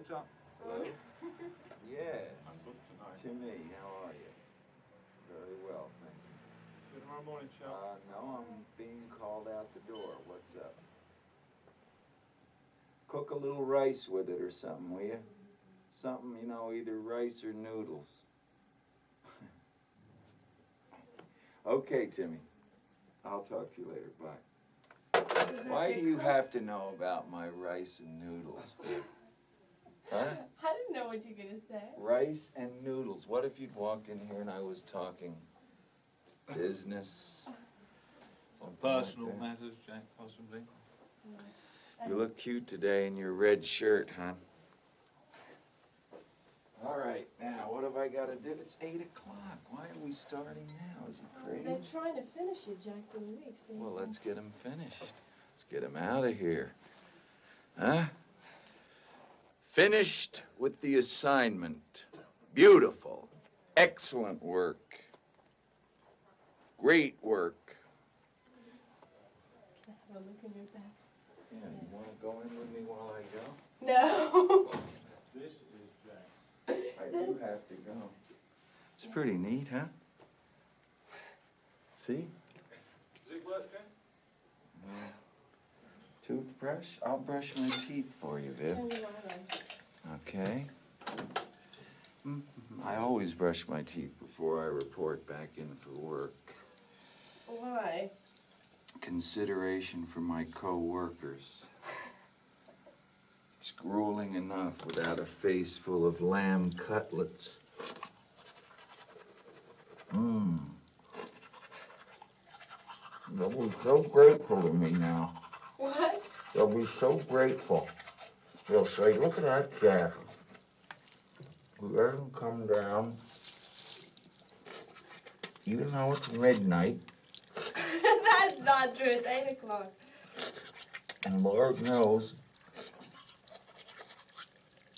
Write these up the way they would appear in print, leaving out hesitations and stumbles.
Chuck? Hello? Yeah. I'm booked tonight. Timmy, how are you? Very well, thank you. See you tomorrow morning, Chuck. No, I'm being called out the door. What's up? Cook a little rice with it or something, will you? Something, you know, either rice or noodles. Okay, Timmy. I'll talk to you later. Bye. Why do you have to know about my rice and noodles, Viv? Huh? I didn't know what you were going to say. Rice and noodles. What if you'd walked in here and I was talking business? Some personal matters, Jack, possibly. You look cute today in your red shirt, huh? All right, now, what have I got to do? It's 8 o'clock. Why are we starting now? Is he crazy? They're trying to finish it, Jack, for the week. See? Well, let's get him finished. Let's get him out of here. Huh? Finished with the assignment. Beautiful. Excellent work. Great work. Have a look in your back. Yeah, you want to go in with me while I go? No. This is Jack. I do have to go. It's pretty neat, huh? See? Does it work, Jack? Toothbrush? I'll brush my teeth for you, Viv. Turn the light on. Okay. I always brush my teeth before I report back in for work. Why? Consideration for my co-workers. It's grueling enough without a face full of lamb cutlets. They'll be so grateful to me now. What? They'll be so grateful. They'll say, look at that Jack. Who doesn't come down, even though it's midnight. That's not true. It's 8 o'clock. And Lord knows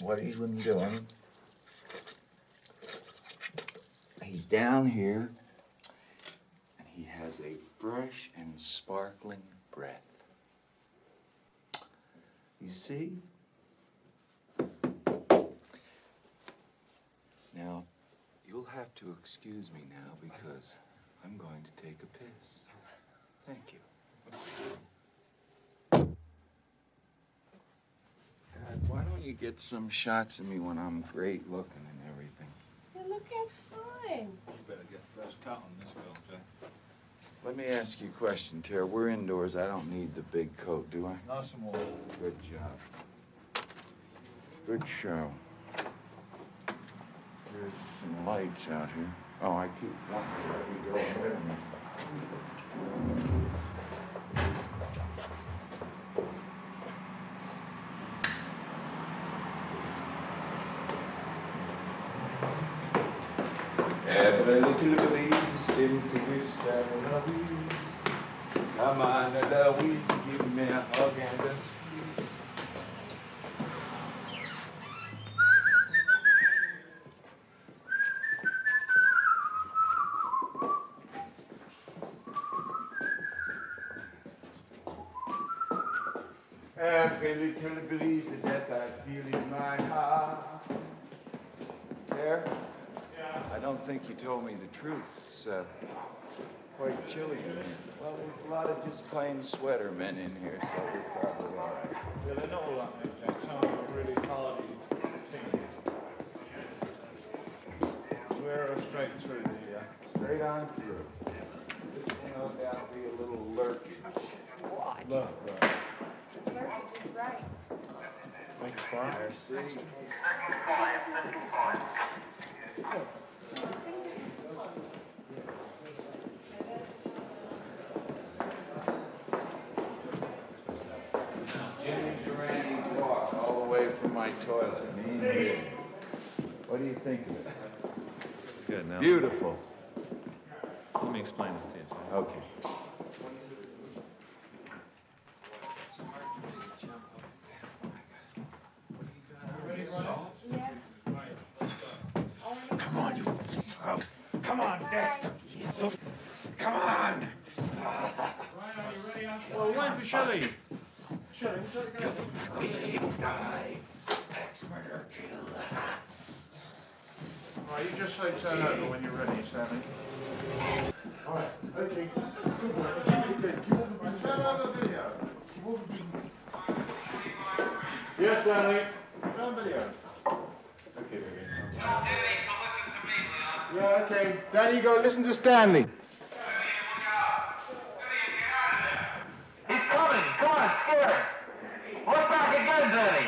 what he's been doing. He's down here, and he has a fresh and sparkling breath. You see? Now, you'll have to excuse me now because I'm going to take a piss. Thank you. God, why don't you get some shots of me when I'm great looking and everything? You're looking fine. You better get first cut on this girl, Jack. Let me ask you a question, Tara. We're indoors. I don't need the big coat, do I? Nice and warm. Good job. Good show. There's some lights out here. Oh, I keep wanting to let you go ahead of me. Every little breeze seems to whisper Louise. Come on, Louise, give me a hug and a squeeze. Every little breeze that I feel in my heart. There? I don't think you told me the truth. It's quite chilly in here. Well, there's a lot of just plain sweater men in here, so we're probably all right. Yeah, they're not all like me, Jack. Some of them are really hardy teens. We're straight through the... Straight on through. This will no doubt be a little lurkage. What? Look, Lurkage is right. make it fine. Merci. Jimmy Durani's walk all the way from my toilet. Me and you. What do you think of it? It's good now. Beautiful. Let me explain this to you, Jack. Okay. Come on, you. Oh, come on, Dexter. Come on. Well, wait for Shelley. Shut it. Die. Ex-murder kill. All right, you just say turn over when you're ready, Stanley. All right, okay. Good boy. Okay, good. Keep on the Turn over the video. Keep on the Yes, Stanley. Turn video. Okay, Vivian. Yeah, okay. Danny, you gotta listen to Stanley. He's coming. Come on, scared. Look back again, Danny.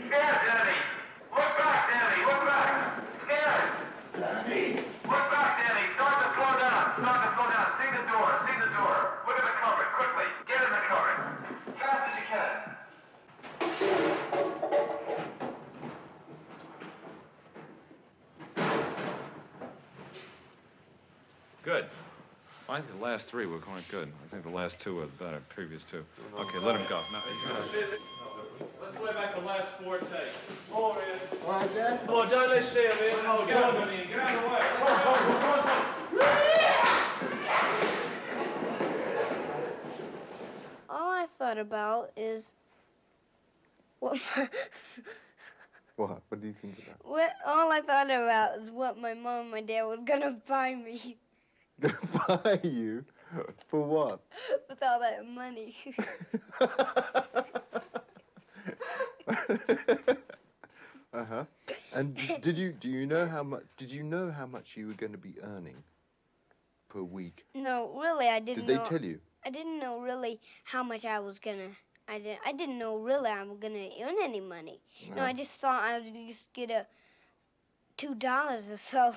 Scared, Danny. Look back, Danny. Look back. Scared. Danny. Look back, Danny. Start to slow down. Start to slow down. See the door. See the door. Look at the cupboard. Quickly. Get in the cupboard. Fast as you can. Good. Well, I think the last three were quite good. I think the last two were better, previous two. Okay, let him go. No, Let's play back the last 4 takes. All right, All right, Dad? come on, don't let see him in. Oh, get out of the way. Get out of the way. All I thought about is what What? What do you think about? all I thought about is what my mom and my dad was gonna buy me Gonna buy you? For what? with all that money. Uh-huh. And do you know how much you were going to be earning per week? No, really, I didn't Did know. they tell you? I didn't know really how much I was gonna. I didn't know really I'm gonna earn any money. No, I just thought I would just get $2 or so.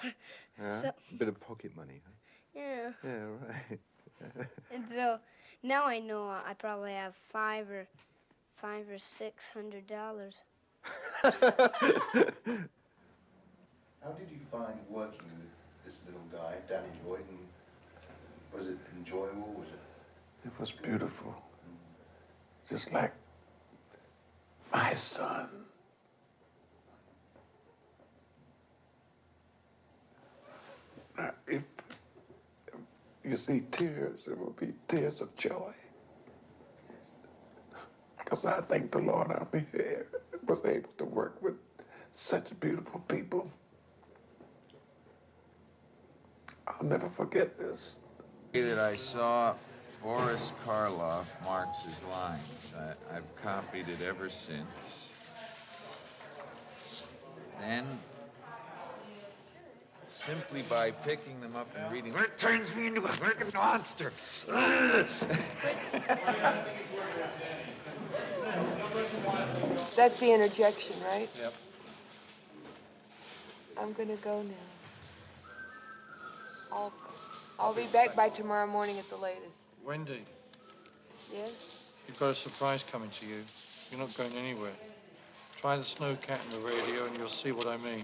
Yeah? So, A bit of pocket money, huh? yeah. Yeah, right. And so now I know I probably have $500 or $600. How did you find working with this little guy, Danny Lloyd, and was it enjoyable? Was it? It was beautiful. Just like my son. Now, if you see tears, it will be tears of joy. Because I thank the Lord I'm here, was able to work with such beautiful people. I'll never forget this. That I saw Boris Karloff marks his lines. I've copied it ever since. Then, simply by picking them up and reading, it turns me into a freaking monster. That's the interjection, right? Yep. I'm gonna go now. I'll be back by tomorrow morning at the latest. Wendy, Yes? you've got a surprise coming to you. You're not going anywhere. Try the snowcat in the radio and you'll see what I mean.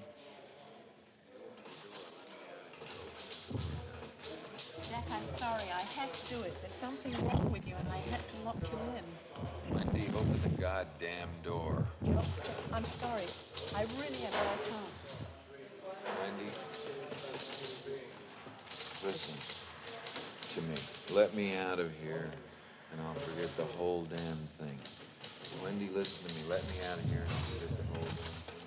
Jack, I'm sorry. I had to do it. There's something wrong with you, and I had to lock you in. Wendy, open the goddamn door. I'm sorry. I really am all time. Wendy, listen to me. Let me out of here, and I'll forget the whole damn thing. Wendy, listen to me. Let me out of here, and I'll forget the whole damn thing.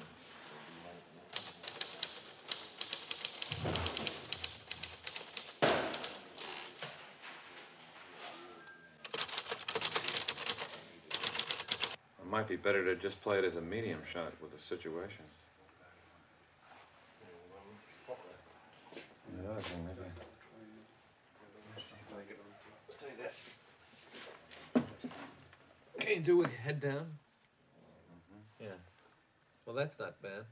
It might be better to just play it as a medium shot with the situation. Yeah, I think maybe. Can you do it with your head down? Yeah. Well, that's not bad.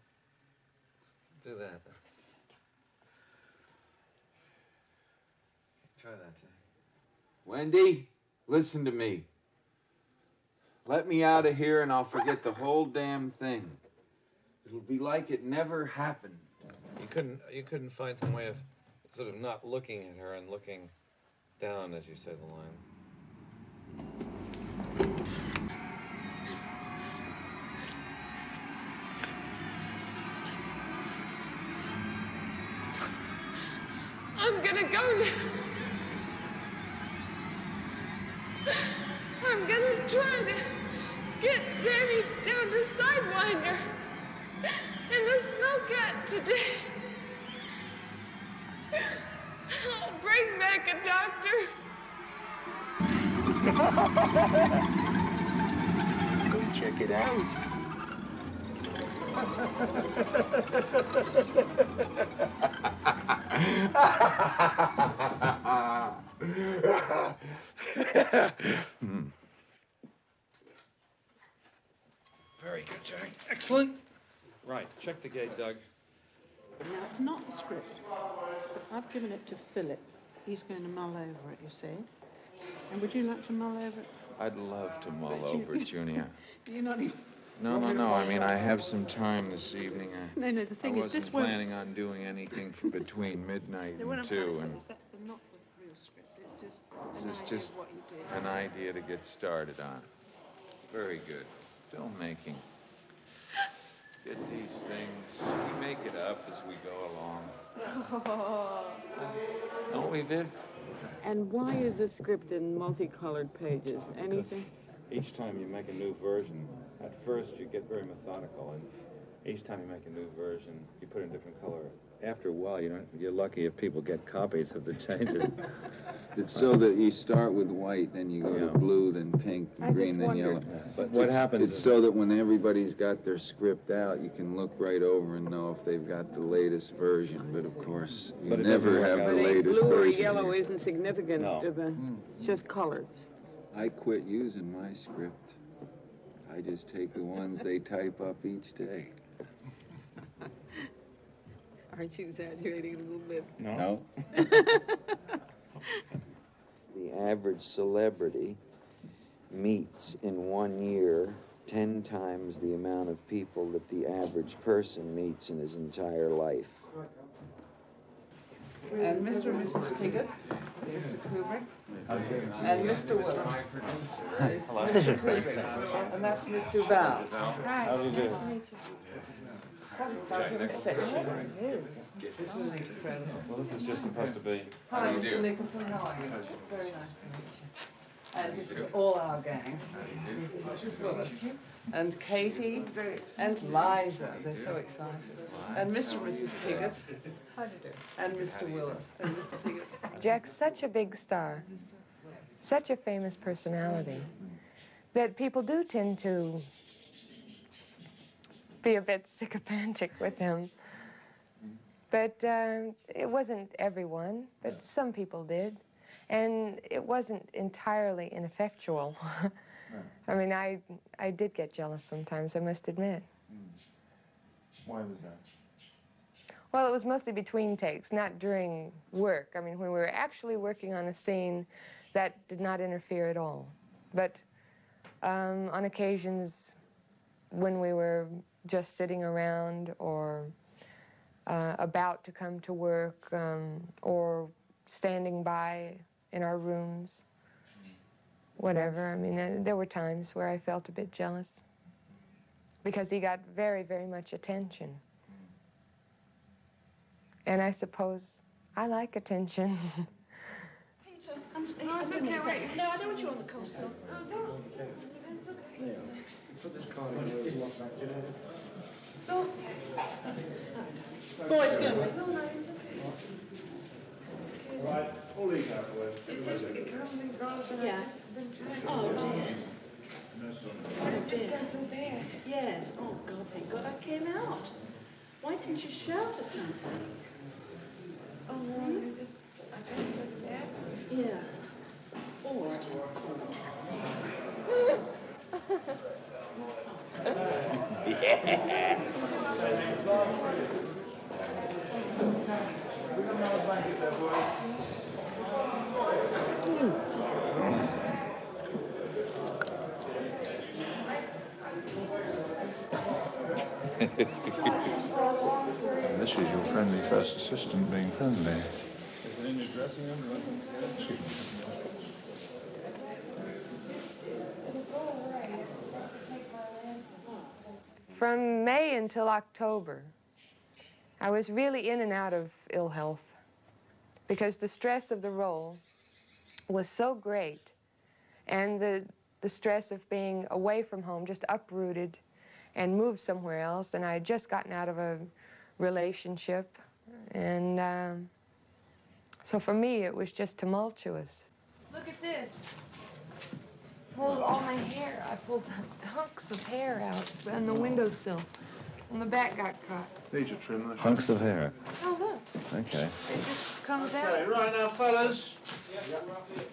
Do that. Try that, Jack. Wendy, listen to me. Let me out of here and I'll forget the whole damn thing. It'll be like it never happened. You couldn't find some way of sort of not looking at her and looking down as you say the line. I'm gonna go now. I'm gonna try to get Danny down to Sidewinder and the snowcat today. I'll bring back a doctor. Go check it out. Very good, Jack. Excellent. Right, check the gate, Doug. Now, it's not the script. I've given it to Philip. He's going to mull over it, you see. And would you like to mull over it? I'd love to mull over it, Junior. You're not even... No. I mean, I have some time this evening. No, the thing is, this I won't... wasn't planning on doing anything for between midnight What and I'm trying 2. to say And is that's not the real script. It's just this an is idea just of what you did. an idea to get started on. Very good. Filmmaking. Get these things. We make it up as we go along. Don't we, Viv? And why is this script in multicolored pages? Anything? Each time you make a new version, at first you get very methodical, and each time you make a new version, you put in a different color. After a while, you're lucky if people get copies of the changes. It's so that you start with white, then you go to blue, then pink, then green, then yellow. But what happens It's is... so that when everybody's got their script out, you can look right over and know if they've got the latest version. But of course, you But it never doesn't have work the out. latest Blue or version. yellow isn't significant. No. It's just colors. I quit using my script. I just take the ones they type up each day. Aren't you exaggerating a little bit? No. The average celebrity meets in 1 year 10 times the amount of people that the average person meets in his entire life. And Mr. and Mrs. Piggott, Mr. Kubrick, and Mr. Willis. Mr. Kubrick, and that's Mr. Val. How do you do? This is incredible. Well, this is just supposed to be... Hi, Mr. Nicholson, how are you? Very nice to meet you. And this is all our gang. This is Mrs. Willis. And Katie and Liza, they're so excited. And Mr. and Mrs. Piggott. How do you do? And Mr. Willis and Mr. Piggott. Jack's such a big star, such a famous personality, that people do tend to be a bit sycophantic with him. But it wasn't everyone, but some people did. And it wasn't entirely ineffectual. I mean, I did get jealous sometimes, I must admit. Why was that? Well, it was mostly between takes, not during work. I mean, when we were actually working on a scene, that did not interfere at all. But on occasions when we were just sitting around or about to come to work or standing by in our rooms, whatever. I mean, there were times where I felt a bit jealous because he got very, very much attention. And I suppose I like attention. Peter, no, it's okay, wait. No, I don't want you on the cold floor. Oh, don't. It's okay. Put this card in there as well, back to it. No. Boys, go. No, it's okay. Right, we'll leave that word. It comes and goes, and Yeah. I've just been trying to... Oh, dear. But it just got so bad. Yes. Oh, God, thank God I came out. Why didn't you shout or something? Oh, no, I tried to get bad. Yeah. Always do. This is your friendly first assistant being friendly. Is it in your dressing room? From May until October, I was really in and out of ill health because the stress of the role was so great and the the stress of being away from home, just uprooted and moved somewhere else. And I had just gotten out of a relationship. And so for me, it was just tumultuous. Look at this. Pulled all my hair. I pulled hunks of hair out on the windowsill. And the back got cut. Need to trim those. Hunks of hair. Oh, look. Okay. It just comes out. Okay, right now, fellas.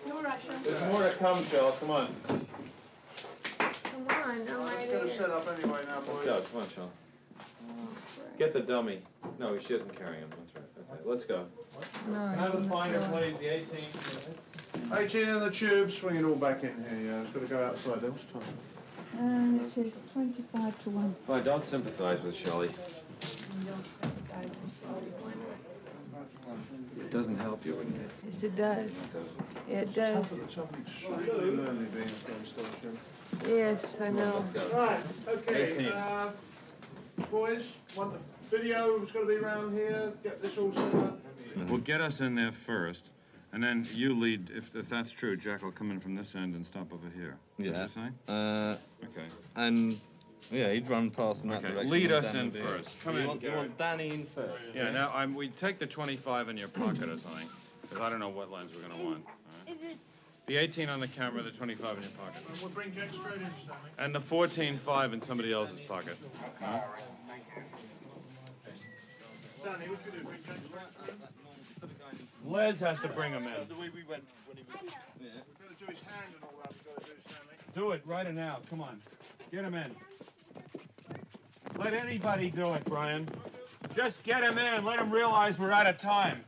No rush. There's more to come, Shell. Come on. Come on, I'm right Let's get a here. set up anyway now, boys. Let's go. Come on, Shell. Get the dummy. No, she isn't carrying him. That's right. Okay, let's go. No, Can I have the finder, please? The 18. 18 in the tube. Swing it all back in here. Yeah, it's got to go outside. There was time. It is 25 to 1. I don't sympathise with Shelley. It doesn't help you when you... Yes, it does. It does. Yes, I know. Right, okay. Boys, want the video is going to be around here. Get this all set up. Well, get us in there first, and then you lead. If that's true, Jack will come in from this end and stop over here. Yeah. What did you say? Okay. And yeah, he'd run past in that direction. Lead us Danny in would be- first. Come you in, want, you Gary. want Danny in first. Yeah. Now we take the 25 in your pocket or something, because I don't know what lens we're gonna want. All right? The 18 on the camera, the 25 in your pocket. We'll bring Jack straight in, Stanley. And the 14.5 in somebody else's pocket. Huh? Stanley, what you do? Bring Jack straight in? Les has to bring him in. The way we went when he was... Yeah. We've got to do his hand and all that. We've got to do, Stanley. Do it right now. Come on. Get him in. Let anybody do it, Brian. Just get him in. Let him realize we're out of time.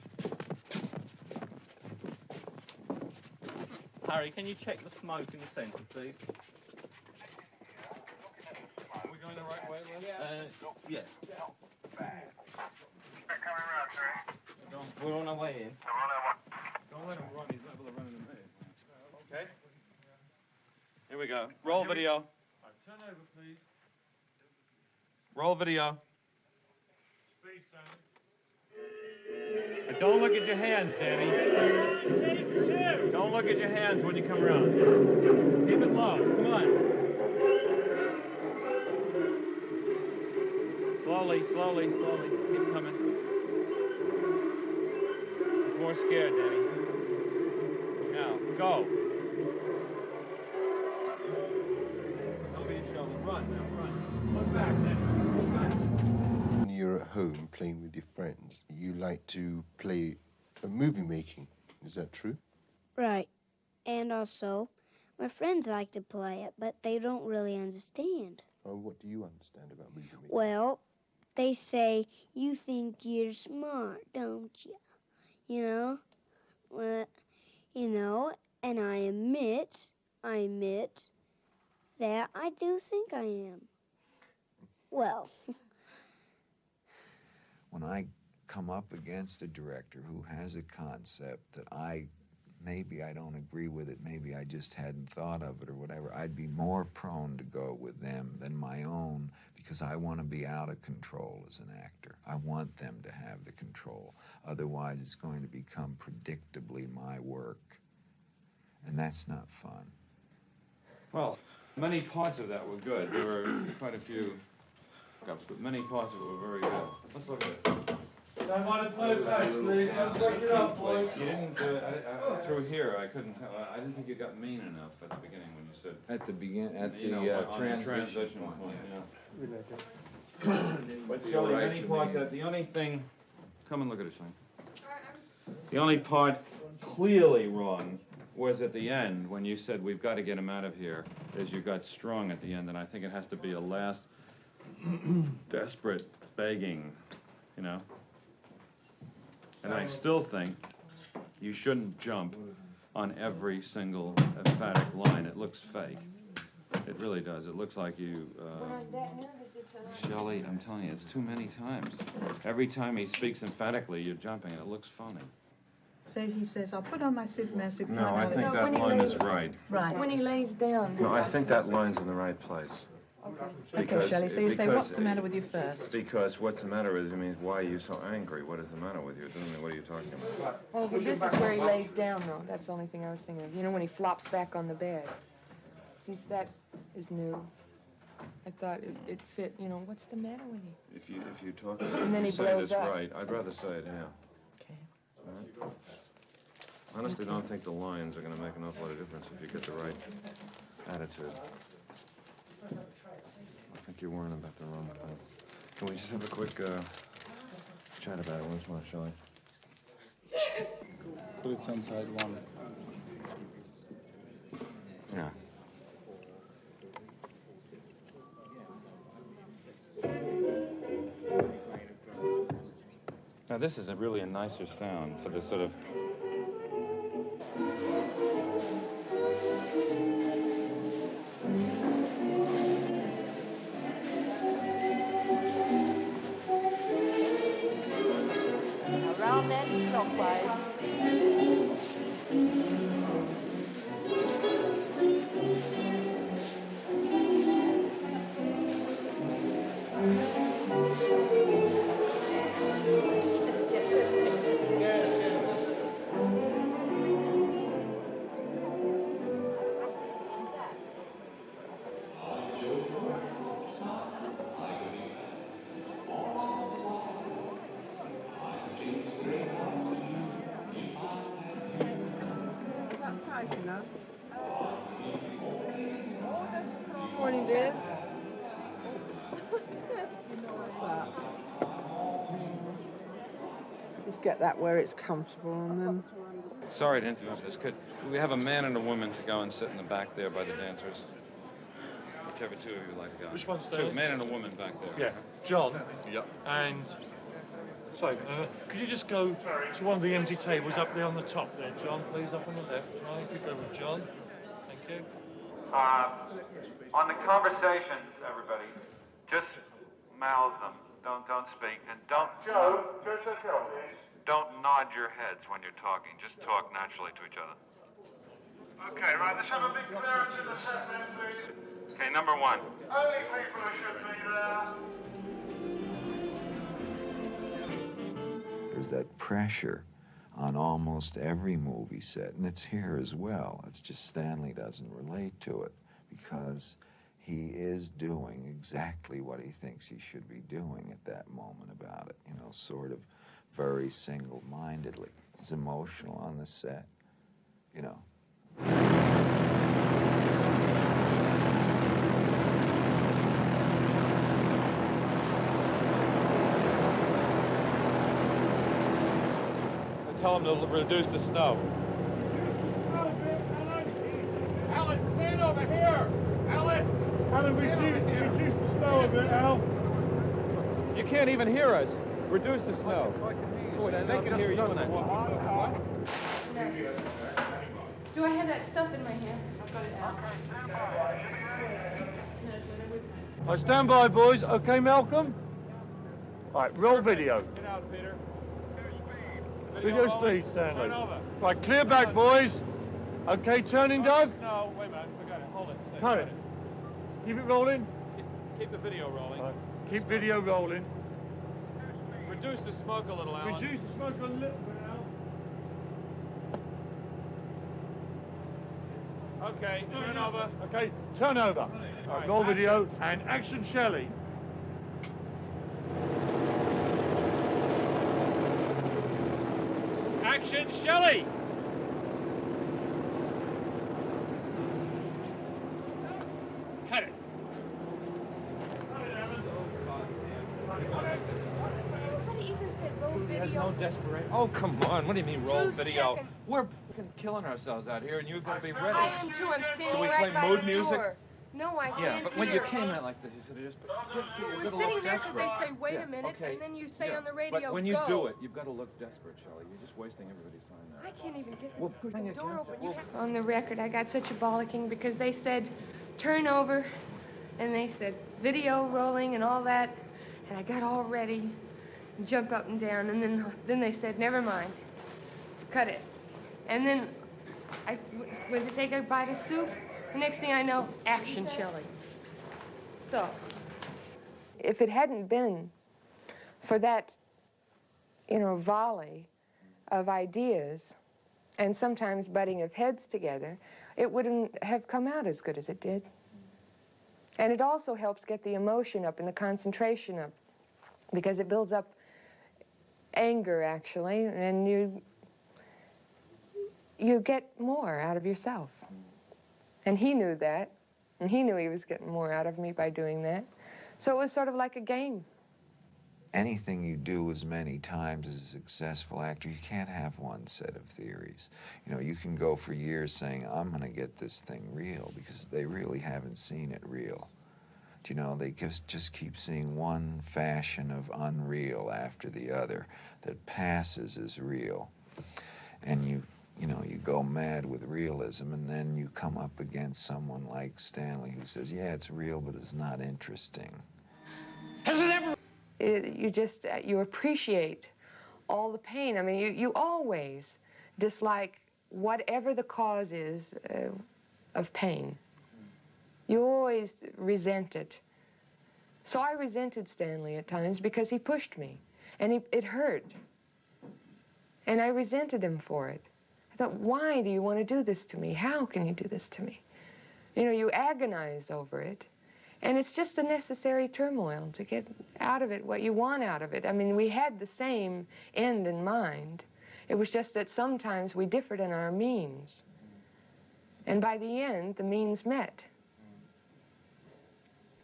Harry, can you check the smoke in the centre, please? Are we going the right way, Les? Yeah. We're on our way in. Don't let him run. He's liable to run into me. Okay? Here we go. Roll video. Turn over, please. Roll video. Speed, Stanley. But don't look at your hands, Danny. Don't look at your hands when you come around. Keep it low. Come on. Slowly, slowly, slowly. Keep coming. More scared, Danny. Now, go. Don't be a show. Run, now run. Look back, Danny. Look back. When you're at home playing with your friends, you like to play movie making. Is that true? Right. And also, my friends like to play it, but they don't really understand. Oh, what do you understand about movie making? Well, they say, you think you're smart, don't you? You know? Well, you know, and I admit that I do think I am. Well. When I come up against a director who has a concept that maybe I don't agree with it, maybe I just hadn't thought of it or whatever, I'd be more prone to go with them than my own, because I want to be out of control as an actor. I want them to have the control. Otherwise, it's going to become predictably my work, and that's not fun. Well, many parts of that were good. There were quite a few hiccups, but many parts of it were very good. Let's look at it. I want to play back, please. Don't break it up, boys. You didn't do it through here. I couldn't. I didn't think you got mean enough at the beginning when you said. At the beginning, at You the know, on the transition point. Yeah. But Shelley, many parts that the only thing. Come and look at it, Shelley. The only part clearly wrong was at the end when you said we've got to get him out of here. As you got strong at the end, and I think it has to be a last desperate begging, you know. And I still think you shouldn't jump on every single emphatic line. It looks fake. It really does. It looks like you, Shelley, I'm telling you, it's too many times. Every time he speaks emphatically, you're jumping, and it looks funny. So he says, I'll put on my Superman suit. No, I think that line is right. Right. When he lays down. No, I think that line's in the right place. Okay, Shelley, so you say, what's the matter with you first? Because what's the matter with you means, why are you so angry? What is the matter with you? It doesn't mean, what are you talking about? Well, but this is where he lays down, though. That's the only thing I was thinking of. You know, when he flops back on the bed. since that is new, I thought it fit, you know, what's the matter with you? If you talk, And then he say blows this up. right, I'd rather say it now. Okay. All right? Honestly, don't think the lines are going to make an awful lot of difference if you get the right attitude. I think you're worrying about the wrong thing. Can we just have a quick chat about it once more, shall I? Put it on side one. Yeah. Now this is really a nicer sound for the sort of... Around then, clockwise. Morning, Viv. Just get that where it's comfortable and then... Sorry to interrupt this. Could we have a man and a woman to go and sit in the back there by the dancers? Whichever two of you would like to go. Which one's Two, there? man and a woman back there. Yeah, John. Yep. And so, could you just go to one of the empty tables up there on the top there, John, please, up on the left. Right, if you go with John. Thank you. On the conversations, everybody, just mouth them. Don't speak, and don't. Joe, take care, please. Don't nod your heads when you're talking. Just talk naturally to each other. Okay, right, let's have a big clearance in the set then, please. Okay, number one. Only people who should be there. There's that pressure on almost every movie set, and it's here as well. It's just Stanley doesn't relate to it because he is doing exactly what he thinks he should be doing at that moment about it, you know, sort of very single-mindedly. He's emotional on the set, you know. Tell them to reduce the snow. Alan, stand over here! Alan! Alan, reduce the snow a bit, Al. You can't even hear us. Reduce the snow. They can hear you and I. Do I have that stuff in my hand? I've got it out. All right, stand by, boys. Okay, Malcolm? All right, roll video. Get out, Peter. Video speed, Stanley. Right, clear back, boys. Okay, turning, Doug. No, wait a minute. Forgot it. Hold it. Cut it. Keep it rolling. Keep the video rolling. Right. Keep video rolling. Reduce the smoke a little, Alan. Reduce the smoke a little bit, Al. Okay, turn over. Okay, turn over. All right, roll video and action, Shelley. Action, Shelley! Cut it. Nobody even said roll There's video. no desperation. Oh, come on. What do you mean roll 2 video? seconds. We're fucking killing ourselves out here, and you've got to be ready. I am too. I'm standing Should we right play by mood the music? door. No, I can't Yeah, but when you hear. came in like this, you should have just... We're sitting there because they say, wait a minute, okay. and then you say Yeah, on the radio, but when you go. do it, you've got to look desperate, Shelley. You're just wasting everybody's time there. I can't even get Well, this bring it door against open. it. You Well- have... On the record, I got such a bollocking because they said, turn over, and they said, video rolling and all that, and I got all ready, and jumped up and down, and then they said, never mind, cut it. And then I went to take a bite of soup. The next thing I know, action, Shelley. So, if it hadn't been for that, you know, volley of ideas and sometimes butting of heads together, it wouldn't have come out as good as it did. And it also helps get the emotion up and the concentration up, because it builds up anger, actually, and you get more out of yourself. And he knew that, and he knew he was getting more out of me by doing that. So it was sort of like a game. Anything you do as many times as a successful actor, you can't have one set of theories. You know, you can go for years saying, I'm going to get this thing real, because they really haven't seen it real. You know, they just keep seeing one fashion of unreal after the other that passes as real. And you know, you go mad with realism, and then you come up against someone like Stanley who says, yeah, it's real, but it's not interesting. Has it ever... you appreciate all the pain. I mean, you always dislike whatever the cause is of pain. You always resent it. So I resented Stanley at times because he pushed me, and it hurt. And I resented him for it. I thought, why do you want to do this to me? How can you do this to me? You know, you agonize over it. And it's just a necessary turmoil to get out of it what you want out of it. I mean, we had the same end in mind. It was just that sometimes we differed in our means. And by the end, the means met.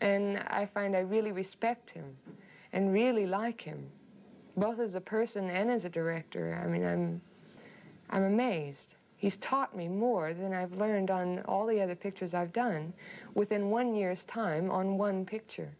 And I find I really respect him and really like him, both as a person and as a director. I mean, I'm amazed. He's taught me more than I've learned on all the other pictures I've done within 1 year's time on one picture.